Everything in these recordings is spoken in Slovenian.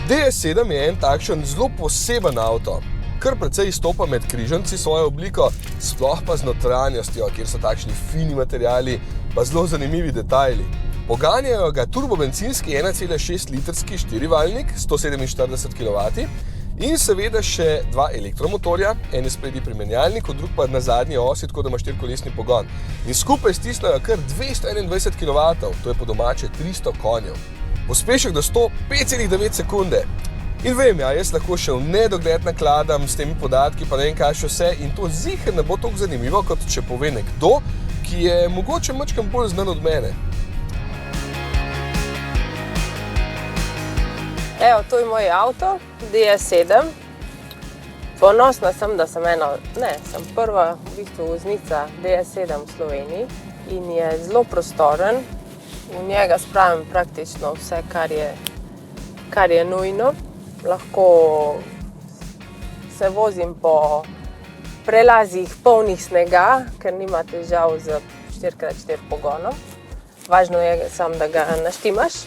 DS7 je en takšen zelo poseben avto, kar precej izstopa med križanci svojo obliko, sploh pa z notranjostjo, kjer so takšni fini materiali, pa zelo zanimivi detajli. Poganjajo ga turbobencinski 1,6 litrski štirivaljnik, 147 kW in seveda še dva elektromotorja, en je sprednji pri menjalniku, drug pa na zadnji osi, tako da ima štirikolesni pogon. In skupaj stisnejo kar 221 kW, to je po domače 300 konjev. Pospešek do 100 5,9 sekunde. In vem, jaz lahko še v nedogled nakladam s temi podatki, pa ne vem kaj še vse, in to ziher ne bo tako zanimivo, kot če pove nekdo, ki je mogoče majčkeno bolj znan od mene. Evo, to je moj avto, DS7. Ponosna sem, da sem sem prva v bistvu voznica DS7 v Sloveniji in je zelo prostoren. V njega spravim praktično vse, kar je nujno. Lahko se vozim po prelazih polnih snega, ker nima težav z 4x4 pogonom. Važno je samo, da ga naštimaš,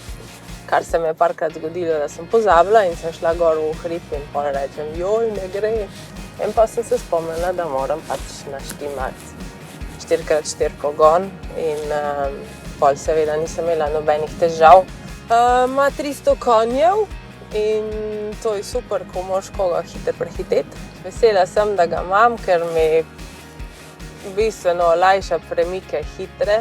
kar se me je parkrat zgodilo, da sem pozabila in sem šla gor v hrib in pol rečem, joj, ne gre. In pa sem se spomnila, da moram pač naštimati 4x4 pogon in pol seveda nisem imela nobenih težav. Ima 300 konjev in to je super, ko moraš koga hitro prehiteti. Vesela sem, da ga imam, ker mi bistveno olajša premike hitre,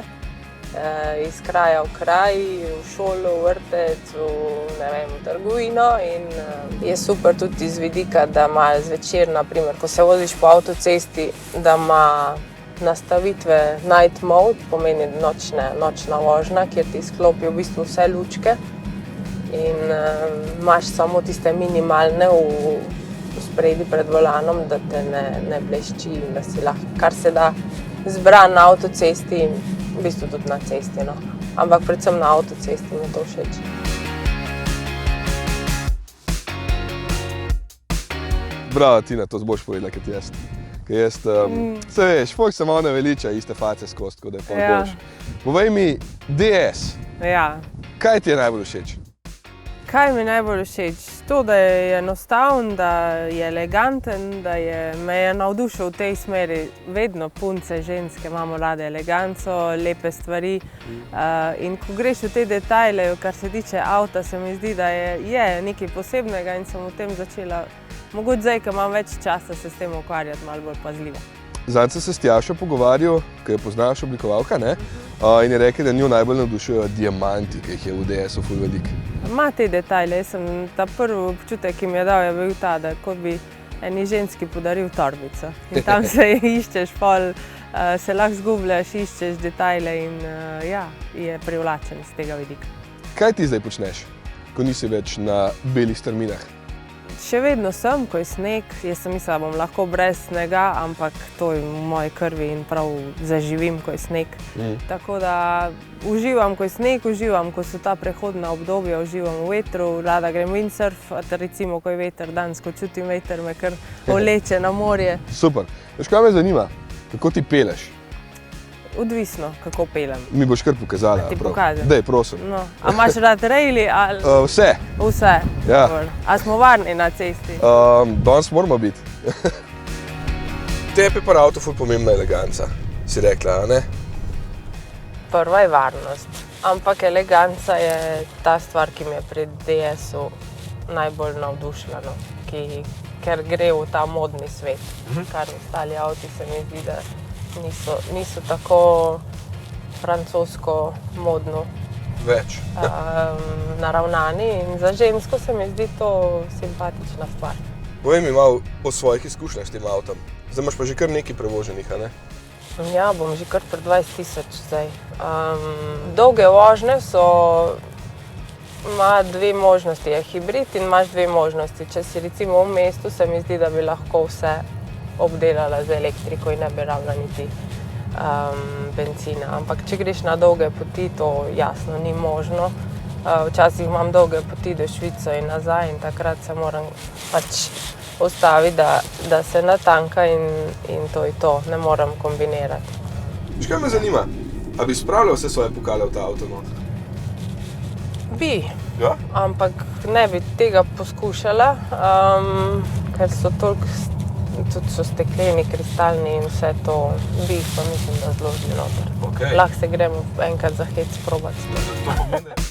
iz kraja v kraj, v šolo, v vrtec, v trgovino in je super tudi iz vidika, da ima zvečer, naprimer, ko se voziš po avtocesti, da ima nastavitve night mode, pomeni nočna vožnja, kjer ti izklopi v bistvu vse lučke in imaš samo tiste minimalne v spredi pred volanom, da te ne blešči in da si lahko kar se da zbran na avtocesti in v bistvu tudi na cesti, no. Ampak predvsem na avtocesti mi je to všeč. Bravo, Tina, to boš povedala, kot jaz. Ker jaz, se veš, folk se malo naveliča iste face skozi, tako da je pol boljš. Povej mi, DS, kaj ti je najbolj všeč? Kaj mi je najbolj všeč? To, da je enostaven, da je eleganten, da me je navdušil v tej smeri. Vedno punce, ženske imamo rade eleganco, lepe stvari. In ko greš v te detajle, kar se tiče avta, se mi zdi, da je nekaj posebnega in sem v tem začela, mogoče zdaj, ko imam več časa, se s tem ukvarjati malo bolj pazljivo. Zadnjič sem se s Tjašo pogovarjal, ki jo poznaš oblikovalka, ne? In je rekel, da njo najbolj navdušujejo diamanti, ki jih je v DS-u ful veliko. Ima te detajle, ta prvi občutek, ki mi je dal, je bil ta, da kot bi eni ženski podaril torbico. In tam se iščeš, pol se lahko zgubljaš, iščeš detajle in je privlačen z tega vidika. Kaj ti zdaj počneš, ko nisi več na belih strminah? Še vedno sem, ko je sneg. Jaz sem mislila, da bom lahko brez snega, ampak to je v moji krvi in prav zaživim, ko je sneg. Tako da uživam, ko je sneg, uživam, ko so ta prehodna obdobja, uživam v vetru, rada grem windsurfat, recimo, ko je veter, danes, ko čutim veter, me kar vleče na morje. Super. Veš, kaj me zanima? Kako ti peleš? Odvisno, kako pelem. Mi boš kar pokazala. Ti pokažem? Daj, prosim. No. A imaš rad rejli ali? Vse. Vse? Ja. A smo varni na cesti? Danes moramo biti. Tebi je pa avto ful pomembna eleganca, si rekla, a ne? Prva je varnost, ampak eleganca je ta stvar, ki me je pri DS-u najbolj navdušila, no? Ker gre v ta modni svet, kar ostali avti se mi zdi, da niso tako francosko modno naravnani in za žensko se mi zdi to simpatična stvar. Povej mi malo o svojih izkušnjah s tem avtom. Zdaj imaš pa že kar nekaj prevoženih, a ne? Ja, bom že kar pri 20.000 zdaj. Dolge vožnje ima dve možnosti, je hibrid in imaš dve možnosti. Če si recimo v mestu, se mi zdi, da bi lahko vse obdelala z elektriko in ne bi rabila niti bencina. Ampak če greš na dolge poti, to jasno ni možno. Včasih imam dolge poti do Švico in nazaj in takrat se moram pač ustaviti, da se natanka in to je to. Ne moram kombinirati. Veš, kaj me zanima? A bi spravljal vse svoje pokale v ta avto not? Bi. Ja? ampak ne bi tega poskušala, ker so toliko, tudi so stekleni, kristalni in vse to, bi jih pa mislim, da zložili noter. Okay. Lahko se gremo enkrat za hec probati. To pomeni,